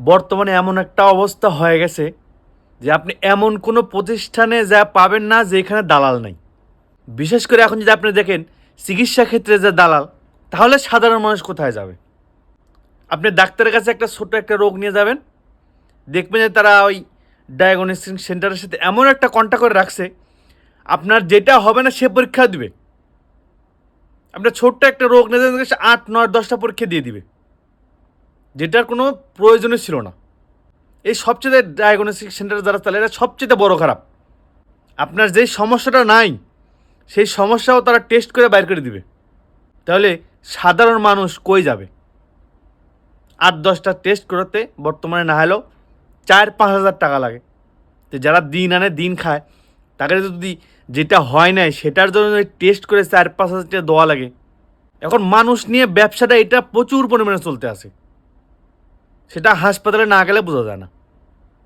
বর্তমানে এমন একটা অবস্থা হয়ে গেছে যে আপনি এমন কোনো প্রতিষ্ঠানে যা পাবেন না যেখানে দালাল নাই। বিশেষ করে এখন যদি আপনি দেখেন চিকিৎসা ক্ষেত্রে যে দালাল, তাহলে সাধারণ মানুষ কোথায় যাবে? আপনি ডাক্তারের কাছে একটা ছোট একটা রোগ নিয়ে যাবেন, দেখবেন যে তারা ওই ডায়াগনস্টিক সেন্টারের সাথে এমন একটা কন্ট্যাক্ট করে রাখছে, আপনার যেটা হবে না সে পরীক্ষা দিবে। আপনার ছোট্ট একটা রোগ নিয়ে যাবেন, 8, 9, 10টা পরীক্ষা দিয়ে দিবে, যেটার কোনো প্রয়োজনই ছিল না। এই সবচেয়ে ডায়াগনস্টিক সেন্টার যারা চালায় এরা সবচেয়ে বড় খারাপ। আপনার যেই সমস্যাটা নাই সেই সমস্যাও তারা টেস্ট করে বাইর করে দিবে। তাহলে সাধারণ মানুষ কই যাবে? 8-10টা টেস্ট করতে বর্তমানে না হলেও 4-5 হাজার টাকা লাগে। তো যারা দিন আনে দিন খায়, তাদের যদি যেটা হয় নাই সেটার জন্য টেস্ট করে 4-5 হাজার টাকা দেওয়া লাগে। এখন মানুষ নিয়ে ব্যবসাটা এটা প্রচুর পরিমাণে চলতে আছে, সেটা হাসপাতালে না গেলে বোঝা যায় না।